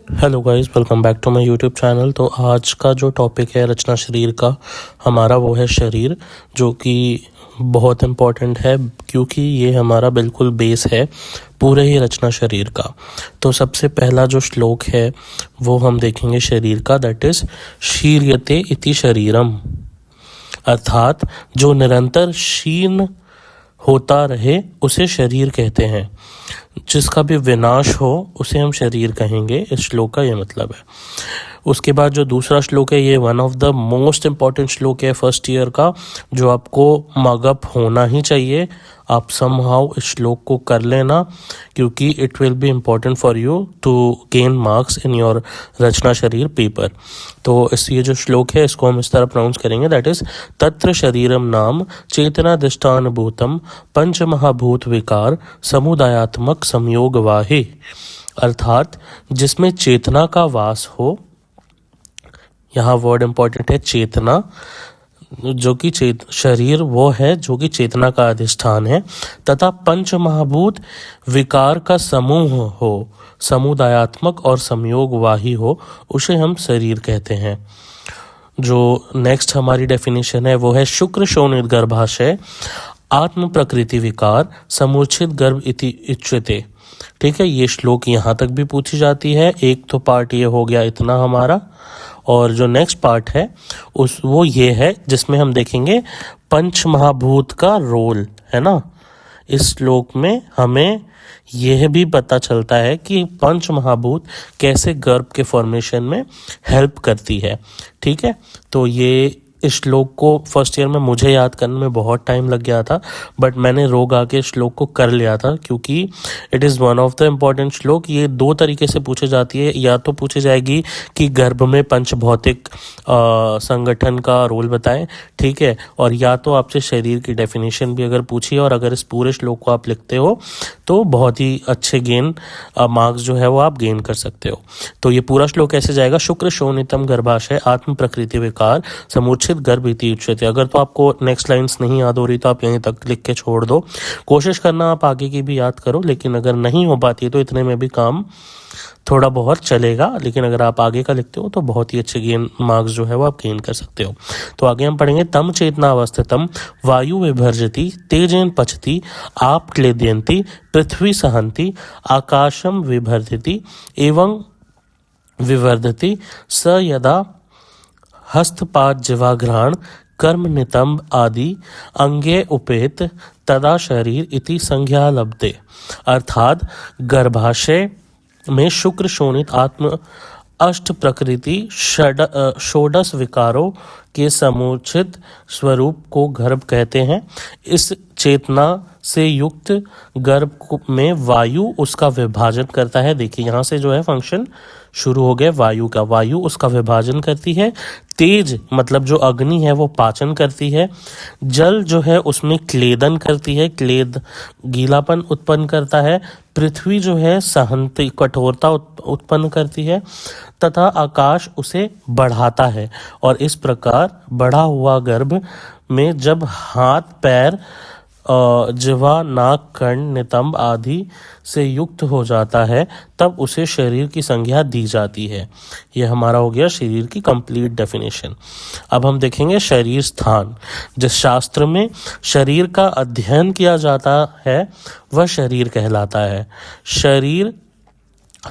Hello guys, welcome back to my YouTube channel. तो आज का जो टॉपिक है रचना शरीर का हमारा, वो है शरीर, जो कि बहुत इम्पॉर्टेंट है क्योंकि ये हमारा बिल्कुल बेस है पूरे ही रचना शरीर का। तो सबसे पहला जो श्लोक है वो हम देखेंगे शरीर का, दैट इज शीर्यते इति शरीरम, अर्थात जो निरंतर क्षीण होता रहे उसे शरीर कहते हैं, जिसका भी विनाश हो उसे हम शरीर कहेंगे। इस श्लोक का ये मतलब है। उसके बाद जो दूसरा श्लोक है, ये one of the most important श्लोक है फर्स्ट ईयर का, जो आपको मगअप होना ही चाहिए। आप समहाउ इस श्लोक को कर लेना क्योंकि it will be important for you to gain marks in your Rachana Sharir paper. तो इस ये जो श्लोक है इसको हम इस तरह प्रोनाउंस करेंगे, दैट इज तत्र शरीरम नाम चेतनाधिष्ठानभूतम पंच महाभूत विकार समुदायात्मक संयोग वाहे, अर्थात जिसमें चेतना का वास हो। यहाँ वर्ड इंपॉर्टेंट है चेतना, जो कि शरीर वो है जो कि चेतना का अधिष्ठान है, तथा पंच महाभूत विकार का समूह हो, समुदायात्मक और संयोगवाही हो, उसे हम शरीर कहते हैं। जो नेक्स्ट हमारी डेफिनेशन है वो है शुक्र शोणित गर्भाशय आत्म प्रकृति विकार समुचित गर्भ इति उच्यते। ठीक है, ये श्लोक यहाँ तक भी पूछी जाती है। एक तो पार्ट ये हो गया इतना हमारा, और जो नेक्स्ट पार्ट है वो ये है जिसमें हम देखेंगे पंच महाभूत का रोल, है ना। इस श्लोक में हमें यह भी पता चलता है कि पंच महाभूत कैसे गर्भ के फॉर्मेशन में हेल्प करती है। ठीक है, तो ये इस श्लोक को फर्स्ट ईयर में मुझे याद करने में बहुत टाइम लग गया था, बट मैंने रोग आके श्लोक को कर लिया था क्योंकि it is one of the important श्लोक। ये दो तरीके से पूछे जाती है, या तो पूछे जाएगी कि गर्भ में पंच भौतिक संगठन का रोल बताएं, ठीक है, और या तो आपसे शरीर की डेफिनेशन भी अगर पूछी है, और अगर इस पूरे श्लोक को आप लिखते हो तो बहुत ही अच्छे मार्क्स जो है वो आप गेन कर सकते हो। तो ये पूरा श्लोक कैसे जाएगा, शुक्र शोणितम गर्भाशय आत्म प्रकृति विकार समुचित गर्भ इति उच्यते। अगर तो आपको नेक्स्ट लाइंस नहीं याद हो रही तो आप यहीं तक लिख के छोड़ दो, कोशिश करना आप आगे की भी याद करो, लेकिन अगर नहीं हो पाती तो इतने में भी काम थोड़ा बहुत चलेगा। लेकिन अगर आप आगे का लिखते हो तो बहुत ही अच्छे मार्क्स जो है वो आप गेन कर सकते हो। तो आगे हम पढ़ेंगे तम चेतना अवस्थितम वायु विभर्जति तेजेन पचति आप क्लेदयन्ति पृथ्वी सहन्ति आकाशम विभर्जति एवं विवर्धति स यदा हस्तपाद जिवाघ्राण कर्म नितंब आदि अंगे उपेत तदा शरीर इति संज्ञा लब्धे, अर्थात गर्भाशय में शुक्र शोणित आत्म अष्ट प्रकृति षोडश विकारों के समुचित स्वरूप को गर्भ कहते हैं। इस चेतना से युक्त गर्भ में वायु उसका विभाजन करता है। देखिए यहाँ से जो है फंक्शन शुरू हो गया वायु का, वायु उसका विभाजन करती है, तेज मतलब जो अग्नि है वो पाचन करती है, जल जो है उसमें क्लेदन करती है, क्लेद गीलापन उत्पन्न करता है, पृथ्वी जो है सहनती कठोरता उत्पन्न करती है, तथा आकाश उसे बढ़ाता है। और इस प्रकार बढ़ा हुआ गर्भ में जब हाथ पैर जिह्वा नाक कर्ण नितंब आदि से युक्त हो जाता है तब उसे शरीर की संज्ञा दी जाती है। यह हमारा हो गया शरीर की कंप्लीट डेफिनेशन। अब हम देखेंगे शरीर स्थान। जिस शास्त्र में शरीर का अध्ययन किया जाता है वह शरीर कहलाता है। शरीर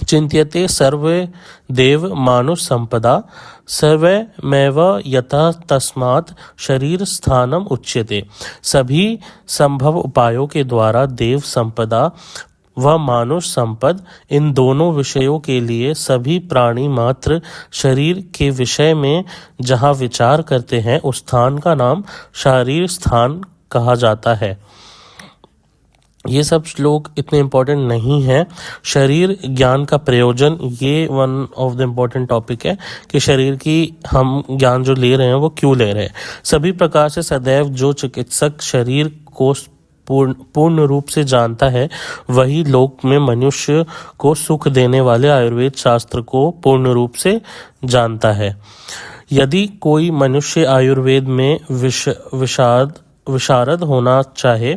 चिंत्यते सर्वे देव मानुष संपदा सर्वमेव यतः तस्मात् शरीर स्थानम उच्यते। सभी संभव उपायों के द्वारा देव संपदा व मानुष संपद, इन दोनों विषयों के लिए सभी प्राणी मात्र शरीर के विषय में जहाँ विचार करते हैं उस स्थान का नाम शरीर स्थान कहा जाता है। ये सब श्लोक इतने इम्पोर्टेंट नहीं है। शरीर ज्ञान का प्रयोजन, ये one of the important topic है कि शरीर की हम ज्ञान जो ले रहे हैं वो क्यों ले रहे हैं। सभी प्रकार से सदैव जो चिकित्सक शरीर को पूर्ण रूप से जानता है वही लोक में मनुष्य को सुख देने वाले आयुर्वेद शास्त्र को पूर्ण रूप से जानता है। यदि कोई मनुष्य आयुर्वेद में विशारद होना चाहे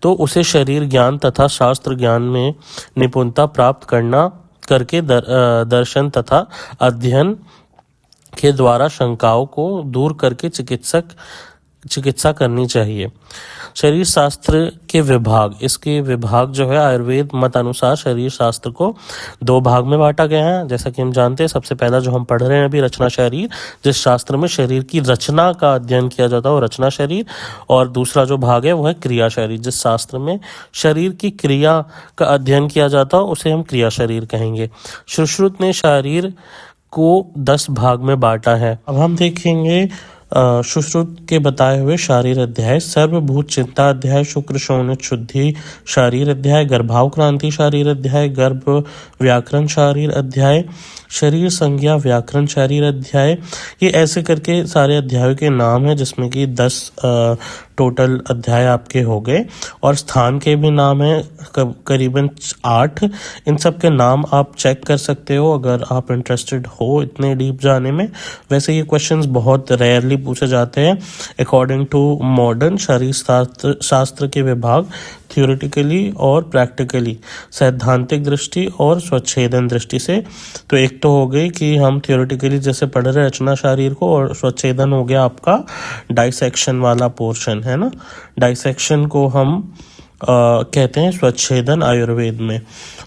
तो उसे शरीर ज्ञान तथा शास्त्र ज्ञान में निपुणता प्राप्त करना करके दर्शन तथा अध्ययन के द्वारा शंकाओं को दूर करके चिकित्सा करनी चाहिए। शरीर शास्त्र के विभाग, इसके विभाग जो है आयुर्वेद मत अनुसार शरीर शास्त्र को 2 भाग में बांटा गया है। जैसा कि हम जानते हैं, सबसे पहला जो हम पढ़ रहे हैं अभी रचना शरीर, जिस शास्त्र में शरीर की रचना का अध्ययन किया जाता है वो रचना शरीर, और दूसरा जो भाग है वो है क्रिया शरीर, जिस शास्त्र में शरीर की क्रिया का अध्ययन किया जाता है उसे हम क्रिया शरीर कहेंगे। सुश्रुत ने शरीर को 10 भाग में बांटा है। अब हम देखेंगे सुश्रुत के बताए हुए शारीर अध्याय। सर्वभूत चिंता अध्याय, शुक्र शोणित शुद्धि शारीर अध्याय, गर्भावक्रांति शारीर अध्याय, गर्भ व्याकरण शारीर अध्याय, शरीर संज्ञा व्याकरण शारीर अध्याय। ये ऐसे करके सारे अध्यायों के नाम हैं, जिसमें कि 10 टोटल अध्याय आपके हो गए, और स्थान के भी नाम हैं करीबन 8। इन सब के नाम आप चेक कर सकते हो अगर आप इंटरेस्टेड हो इतने डीप जाने में। वैसे ये क्वेश्चंस बहुत रेयरली पूछे जाते हैं। अकॉर्डिंग टू मॉडर्न शरीर शास्त्र के विभाग थ्योरेटिकली और प्रैक्टिकली, सैद्धांतिक दृष्टि और स्वच्छेदन दृष्टि से। तो एक तो हो गई कि हम थ्योरेटिकली जैसे पढ़ रहे रचना शरीर को, और स्वच्छेदन हो गया आपका डाइसेक्शन वाला पोर्शन, है ना। डाइसेक्शन को हम कहते हैं स्वच्छेदन आयुर्वेद में।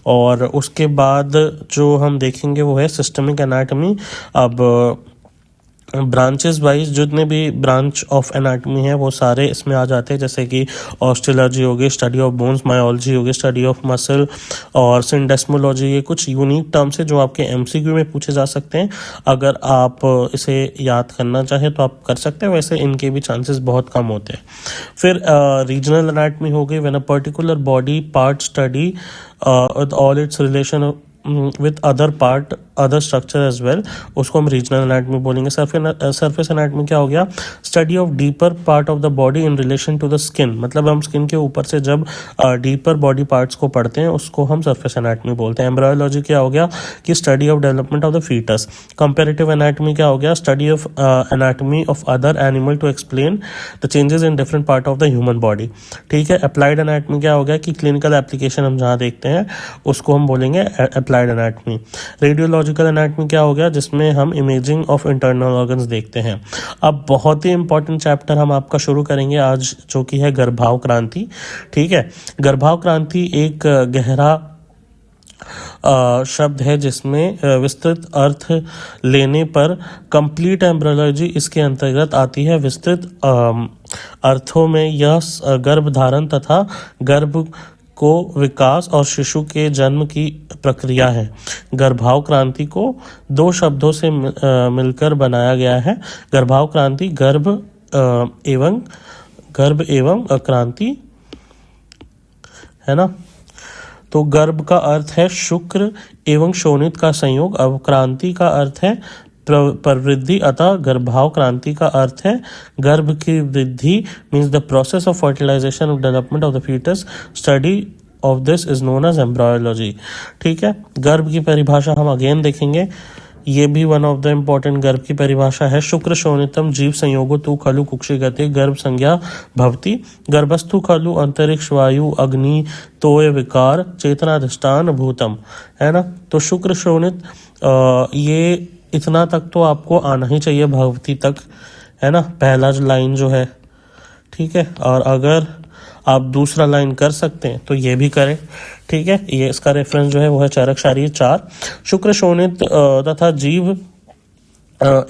और उसके बाद जो हम देखेंगे वो है सिस्टमिक एनाटॉमी। अब ब्रांचेस वाइज जितने भी ब्रांच ऑफ एनाटॉमी है वो सारे इसमें आ जाते हैं, जैसे कि ऑस्टियोलॉजी हो गई, स्टडी ऑफ बोन्स, मायोलॉजी हो गई, स्टडी ऑफ मसल, और सिंडेस्मोलॉजी। ये कुछ यूनिक टर्म्स है जो आपके एमसीक्यू में पूछे जा सकते हैं। अगर आप इसे याद करना चाहें तो आप कर सकते हैं, वैसे इनके भी चांसेस बहुत कम होते हैं। फिर रीजनल एनाटॉमी हो गई, when a particular body part study with all its relation with other structure as well, उसको हम रीजनल एनाटॉमी बोलेंगे। सरफेस एनाटॉमी क्या हो गया? Study of deeper part of the body in relation to the skin, मतलब हम skin के ऊपर से जब डीपर बॉडी पार्ट्स को पढ़ते हैं उसको हम सरफेस एनाटॉमी बोलते हैं। एम्ब्रायोलॉजी क्या हो गया? कि study of development of the foetus. Comparative anatomy क्या हो गया? Study of anatomy of other animal to explain the changes in different part of the human body. ठीक है। अप्लाइड एनाटॉमी क्या हो गया? कि क्लिनिकल एप्लीकेशन हम जहाँ देखते हैं उसको हम बोलेंगे अप्लाइड एनाटॉमी। रेडियोलॉजिकल एनाटॉमी क्या हो गया? जिसमें हम इमेजिंग ऑफ इंटरनल ऑर्गन्स देखते हैं। अब बहुत ही इंपॉर्टेंट चैप्टर हम आपका शुरू करेंगे आज, जो कि है गर्भाव क्रांति। ठीक है। गर्भाव क्रांति एक गहरा शब्द है जिसमें विस्तृत अर्थ लेने पर कंप्लीट एम्ब्रियोलॉजी इसके अंतर्गत आती है। विस्तृत अर्थों में यह गर्भधारण तथा गर्भ को विकास और शिशु के जन्म की प्रक्रिया है। गर्भाव क्रांति को 2 शब्दों से मिलकर बनाया गया है। गर्भाव क्रांति गर्भ एवं क्रांति, है ना। तो गर्भ का अर्थ है शुक्र एवं शोणित का संयोग। अब क्रांति का अर्थ है प्रवृद्धि, अतः गर्भाव क्रांति का अर्थ है गर्भ की वृद्धि, means the process of fertilization of development of the foetus. Study of this is known as embryology. ठीक है। गर्भ की परिभाषा हम अगेन देखेंगे, ये भी वन ऑफ द इम्पोर्टेंट गर्भ की परिभाषा है। शुक्र शोणितम जीव संयोगो तु खलु कुक्षि गति गर्भ संज्ञा भवति। गर्भस्थु खलु अंतरिक्ष वायु अग्नि तोय विकार चेतनाधिष्ठान भूतम, है ना। तो शुक्र शोणित ये इतना तक तो आपको आना ही चाहिए भवती तक, है ना, पहला लाइन जो है। ठीक है। और अगर आप दूसरा लाइन कर सकते हैं तो ये भी करें। ठीक है। ये इसका रेफरेंस जो है वो है चरक शारीर 4। शुक्र शोणित तथा जीव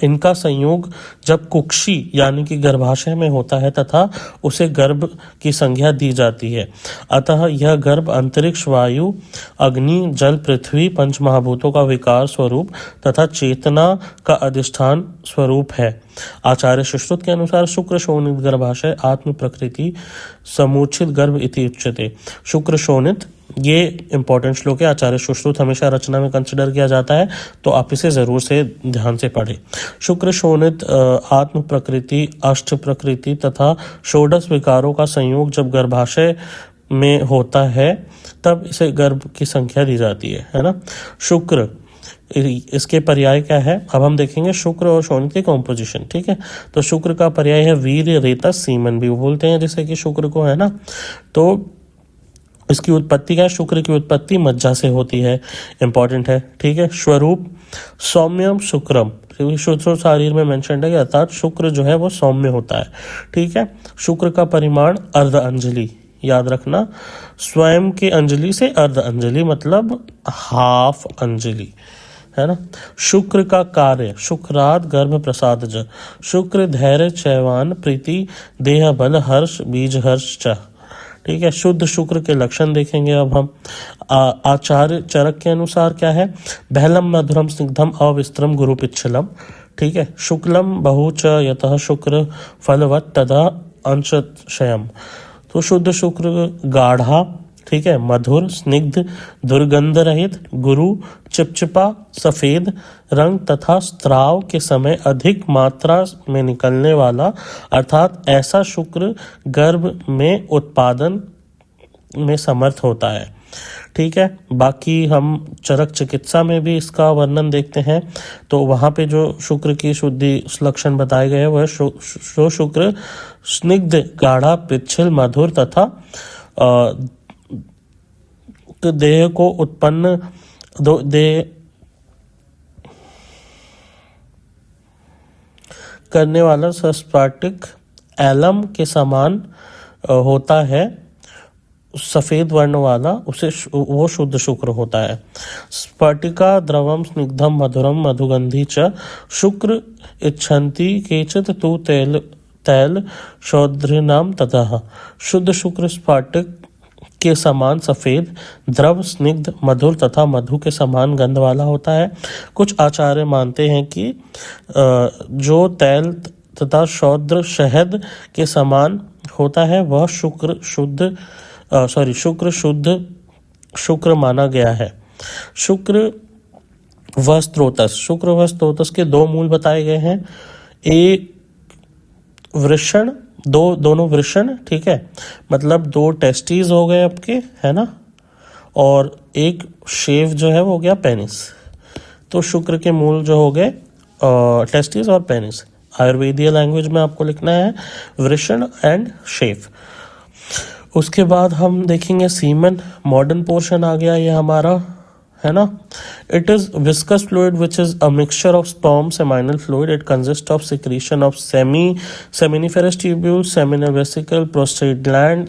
इनका संयोग जब कुक्षी यानी कि गर्भाशय में होता है तथा उसे गर्भ की संज्ञा दी जाती है। अतः यह गर्भ अंतरिक्ष वायु अग्नि जल पृथ्वी पंच महाभूतों का विकार स्वरूप तथा चेतना का अधिष्ठान स्वरूप है। आचार्य सुश्रुत के अनुसार शुक्र शोणित गर्भाशय आत्म प्रकृति समुचित गर्भ इति उच्यते। शुक्र शोणित ये इंपॉर्टेंट श्लोक है, आचार्य सुश्रुत हमेशा रचना में कंसिडर किया जाता है, तो आप इसे जरूर से ध्यान से पढ़ें। शुक्र शोणित आत्म प्रकृति अष्ट प्रकृति तथा षोडश विकारों का संयोग जब गर्भाशय में होता है तब इसे गर्भ की संख्या दी जाती है ना। शुक्र इसके पर्याय क्या है? अब हम देखेंगे शुक्र और शोणित की कॉम्पोजिशन। ठीक है। तो शुक्र का पर्याय है वीर्य रेतस सीमन भी बोलते हैं जैसे कि शुक्र को, है ना। तो इसकी उत्पत्ति क्या है? शुक्र की उत्पत्ति मज्जा से होती है, इंपॉर्टेंट है, ठीक है। स्वरूप सौम्यम शुक्रम, शुक्र शरीर में मेंशन है कि अर्थात शुक्र जो है वो सौम्य होता है, ठीक है। शुक्र का परिमाण अर्ध अंजलि, याद रखना, स्वयं के अंजलि से अर्ध अंजलि मतलब हाफ अंजलि, है ना। शुक्र का कार्य शुक्राद गर्भ प्रसाद ज, शुक्र धैर्य चैवान प्रीति देह बल हर्ष बीज हर्ष च, ठीक है। शुद्ध शुक्र के लक्षण देखेंगे अब हम। आचार्य चरक के अनुसार क्या है? बहलम मधुरम स्निग्धम अविस्त्रम गुरु पिच्छलम, ठीक है। शुक्लम बहु च यतः शुक्र फलवत तदा अंशयम, तो शुद्ध शुक्र गाढ़ा, ठीक है, मधुर, स्निग्ध, दुर्गंध रहित, गुरु, चिपचिपा, सफेद रंग तथा स्त्राव के समय अधिक मात्रा में निकलने वाला, अर्थात ऐसा शुक्र गर्भ में उत्पादन में समर्थ होता है, ठीक है। बाकी हम चरक चिकित्सा में भी इसका वर्णन देखते हैं, तो वहाँ पे जो शुक्र की शुद्धि लक्षण बताए गए हैं वह शुक्र स्निग्ध, गाढ़ा, पिच्छल, मधुर तथा देह को उत्पन्न देह करने वाला सस्पाटिक एलम के समान होता है, सफेद वर्ण वाला, उसे वो शुद्ध शुक्र होता है। स्फटिका द्रवम स्निग्धम मधुरम मधुगंधी च, शुक्र इच्छन्ति केचित तु तैल तैल शौद्रनाम ततः, शुद्ध शुक्र स्फटिक के समान सफेद, द्रव, स्निग्ध, मधुर तथा मधु के समान गंध वाला होता है। कुछ आचार्य मानते हैं कि जो तैल तथा शौद्र शहद के समान होता है वह शुक्र शुद्ध शुक्र माना गया है। शुक्र व स्त्रोतस के दो मूल बताए गए हैं, एक वृषण, दोनों वृषण, ठीक है, मतलब दो टेस्टीज हो गए आपके, है ना, और एक शेव जो है वो हो गया पेनिस। तो शुक्र के मूल जो हो गए टेस्टीज और पेनिस। आयुर्वेदीय लैंग्वेज में आपको लिखना है वृषण एंड शेव। उसके बाद हम देखेंगे सीमन, मॉडर्न पोर्शन आ गया ये हमारा, है ना। It is viscous fluid which is a mixture of sperm seminal fluid. It consist of secretion of seminiferous tubule, seminal vesicle, prostate gland,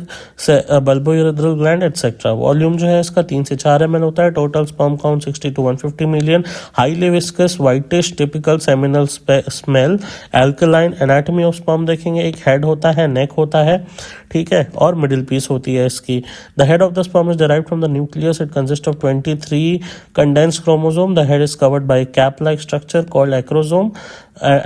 bulbourethral gland etcetera. Volume जो है इसका 3 से 4 ml होता है। Total sperm count 60 to 150 million. Highly viscous, whitish, typical seminal smell, alkaline. Anatomy of sperm देखेंगे, एक head होता है, नेक होता है, ठीक है, और मिडिल पीस होती है इसकी। The head of the sperm is derived from the nucleus. It consists of 23 condensed chromosome. The head is covered by a cap-like structure called acrosome,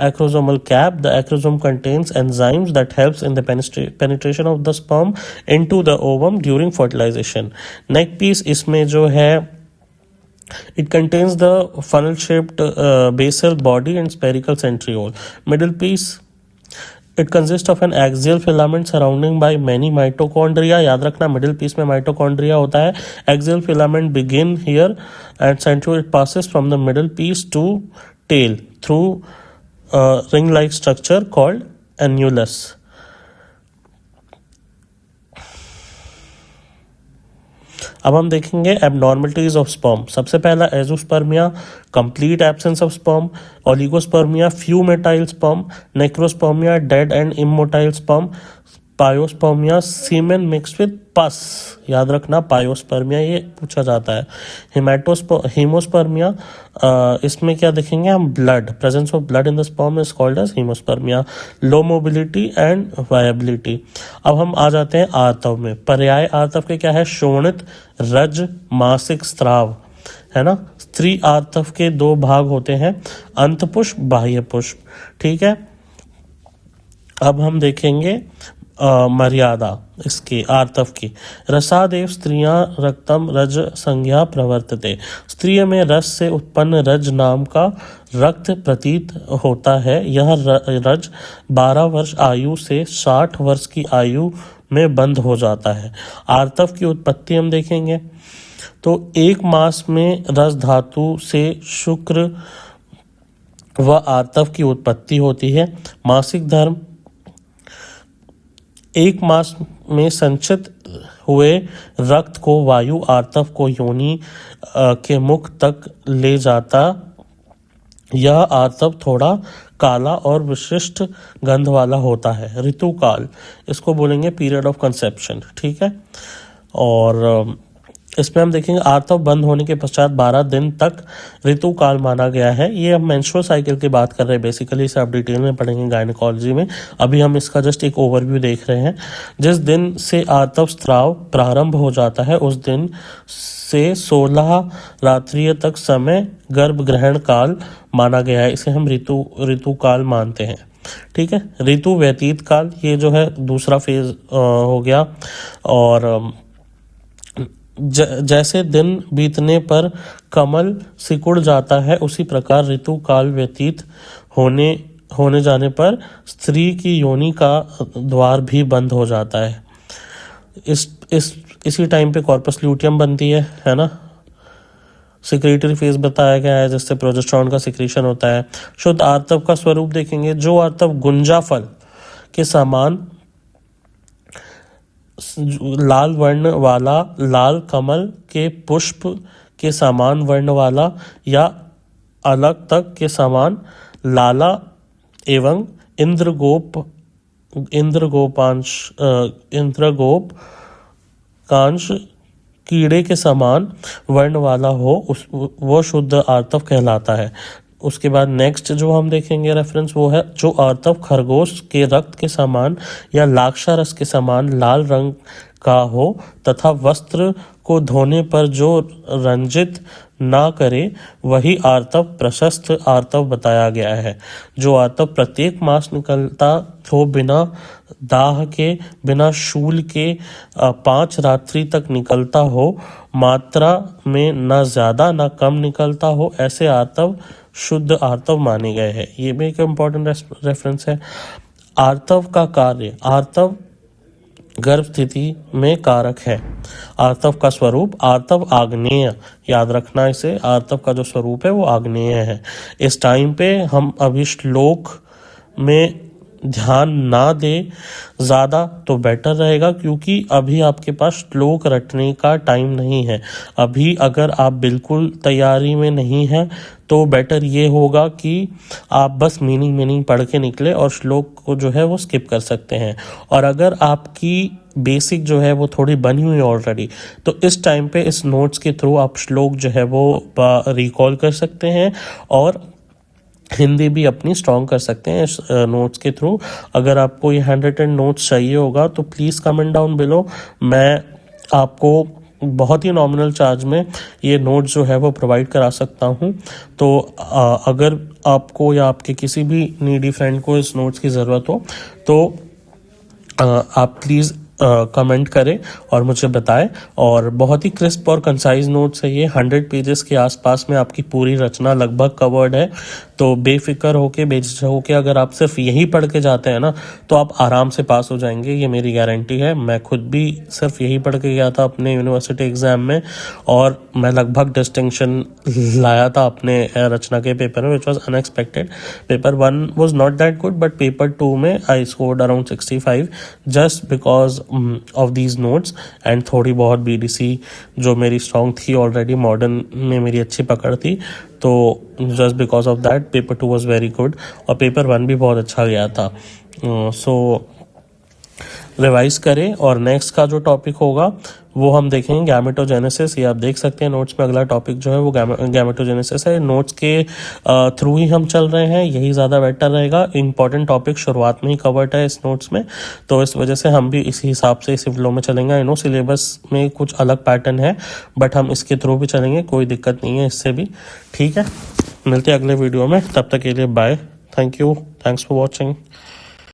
acrosomal cap. The acrosome contains enzymes that helps in the penetration of the sperm into the ovum during fertilization. Neck piece इसमें जो है it contains the funnel-shaped basal body and spherical centriole. Middle piece, it consists of an axial filament surrounding by many mitochondria. याद रखना middle piece में mitochondria होता है। Axial filament begin here and centriole it passes from the middle piece to tail through a ring-like structure called annulus. अब हम देखेंगे abnormalities of sperm. सबसे पहला azoospermia, complete absence of sperm. Oligospermia, few motile sperm. Necrospermia, dead and immotile sperm. Pyospermia, semen mix with pus. याद रखना पायोस्पर्मिया ये पूछा जाता है। हीमोस्पर्मिया, इसमें क्या देखेंगे हम, blood, presence of blood in the sperm is called as hemospermia. Low mobility and viability. अब हम आ जाते हैं आर्तव में। पर्याय आर्तव के क्या है, शोणित, रज, मासिक स्त्राव, है ना। स्त्री आर्तव के 2 भाग होते हैं, अंतपुष्प, बाह्य पुष्प, ठीक है। अब हम देखेंगे मर्यादा इसकी आर्तव की। रसादेव स्त्रियां रक्तम रज संज्ञा प्रवर्तते। स्त्रिय में रस से उत्पन्न रज नाम का रक्त प्रतीत होता है। यह रज 12 वर्ष आयु से 60 वर्ष की आयु में बंद हो जाता है। आर्तव की उत्पत्ति हम देखेंगे तो 1 मास में रस धातु से शुक्र व आर्तव की उत्पत्ति होती है। मासिक धर्म 1 मास में संचित हुए रक्त को वायु आर्तव को योनि के मुख तक ले जाता। यह आर्तव थोड़ा काला और विशिष्ट गंध वाला होता है। ऋतुकाल, इसको बोलेंगे पीरियड ऑफ कंसेप्शन, ठीक है। और इसमें हम देखेंगे आर्तव बंद होने के पश्चात 12 दिन तक ऋतुकाल माना गया है। ये हम मेंस्ट्रुअल साइकिल की बात कर रहे हैं बेसिकली, इसे आप डिटेल में पढ़ेंगे गायनेकोलॉजी में। अभी हम इसका जस्ट एक ओवरव्यू देख रहे हैं। जिस दिन से आर्तव स्त्राव प्रारंभ हो जाता है उस दिन से 16 रात्रियों तक समय गर्भ ग्रहण काल माना गया है। इसे हम ऋतुकाल मानते हैं, ठीक है। ऋतु व्यतीत काल, ये जो है दूसरा फेज हो गया। और जैसे दिन बीतने पर कमल सिकुड़ जाता है उसी प्रकार ऋतु काल व्यतीत होने जाने पर स्त्री की योनि का द्वार भी बंद हो जाता है। इसी टाइम पे कॉर्पस ल्यूटियम बनती है ना। सिक्रेटरी फेज बताया गया है जिससे प्रोजेस्टेरॉन का सिक्रीशन होता है। शुद्ध आर्तव का स्वरूप देखेंगे। जो आर्तव गुंजा फल के समान लाल वर्ण वाला, लाल कमल के पुष्प के समान वर्ण वाला या अलग तक के समान लाला एवं इंद्रगोपांश कीड़े के समान वर्ण वाला हो वो शुद्ध आर्तव कहलाता है। उसके बाद नेक्स्ट जो हम देखेंगे रेफरेंस वो है जो आर्तव खरगोश के रक्त के समान या लाक्षारस के समान लाल रंग का हो तथा वस्त्र को धोने पर जो रंजित ना करे वही आर्तव प्रशस्त आर्तव बताया गया है। जो आर्तव प्रत्येक मास निकलता हो बिना दाह के, बिना शूल के 5 रात्रि तक निकलता हो, मात्रा में न ज्यादा न कम निकलता हो, ऐसे आर्तव शुद्ध आर्तव माने गए हैं। ये भी एक इम्पॉर्टेंट रेफरेंस है। आर्तव का कार्य, आर्तव गर्भ स्थिति में कारक है। आर्तव का स्वरूप, आर्तव आग्नेय, याद रखना इसे, आर्तव का जो स्वरूप है वो आग्नेय है। इस टाइम पे हम अभी श्लोक में ध्यान ना दे ज़्यादा तो बेटर रहेगा, क्योंकि अभी आपके पास श्लोक रटने का टाइम नहीं है। अभी अगर आप बिल्कुल तैयारी में नहीं हैं तो बेटर ये होगा कि आप बस मीनिंग पढ़ के निकले और श्लोक को जो है वो स्किप कर सकते हैं। और अगर आपकी बेसिक जो है वो थोड़ी बनी हुई ऑलरेडी, तो इस टाइम पे इस नोट्स के थ्रू आप श्लोक जो है वो रिकॉल कर सकते हैं और हिंदी भी अपनी स्ट्रॉन्ग कर सकते हैं इस नोट्स के थ्रू। अगर आपको ये 100 नोट्स चाहिए होगा तो प्लीज़ कमेंट डाउन बिलो। मैं आपको बहुत ही नॉमिनल चार्ज में ये नोट्स जो है वो प्रोवाइड करा सकता हूँ। तो अगर आपको या आपके किसी भी नीडी फ्रेंड को इस नोट्स की ज़रूरत हो तो आप प्लीज़ कमेंट करें और मुझे बताएं। और बहुत ही क्रिस्प और कंसाइज नोट्स है ये। 100 पेजेस के आसपास में आपकी पूरी रचना लगभग कवर्ड है। तो बेफिक्र होके, बेझिझक होके अगर आप सिर्फ यही पढ़ के जाते हैं ना तो आप आराम से पास हो जाएंगे, ये मेरी गारंटी है। मैं खुद भी सिर्फ यही पढ़ के गया था अपने यूनिवर्सिटी एग्जाम में और मैं लगभग डिस्टिंक्शन लाया था अपने रचना के पेपर में, which was unexpected. Paper 1 was not that good but paper 2 में I scored around 65 just because of these notes and थोड़ी बहुत बीडीसी जो मेरी स्ट्रॉन्ग थी ऑलरेडी, मॉडर्न में मेरी अच्छी पकड़ थी, तो just because of that paper 2 was very good और पेपर 1 भी बहुत अच्छा गया था। सो रिवाइज करें। और नेक्स्ट का जो टॉपिक होगा वो हम देखेंगे गैमेटोजेनेसिस। ये आप देख सकते हैं नोट्स में अगला टॉपिक जो है वो गैमेटोजेनेसिस है। नोट्स के थ्रू ही हम चल रहे हैं, यही ज़्यादा बेटर रहेगा। इंपॉर्टेंट टॉपिक शुरुआत में ही कवर्ड है इस नोट्स में, तो इस वजह से हम भी इसी हिसाब से इसी फ्लो में चलेंगे। आई नो सिलेबस में कुछ अलग पैटर्न है बट हम इसके थ्रू भी चलेंगे, कोई दिक्कत नहीं है इससे भी, ठीक है। मिलते हैं अगले वीडियो में, तब तक के लिए bye, thank you, thanks for watching.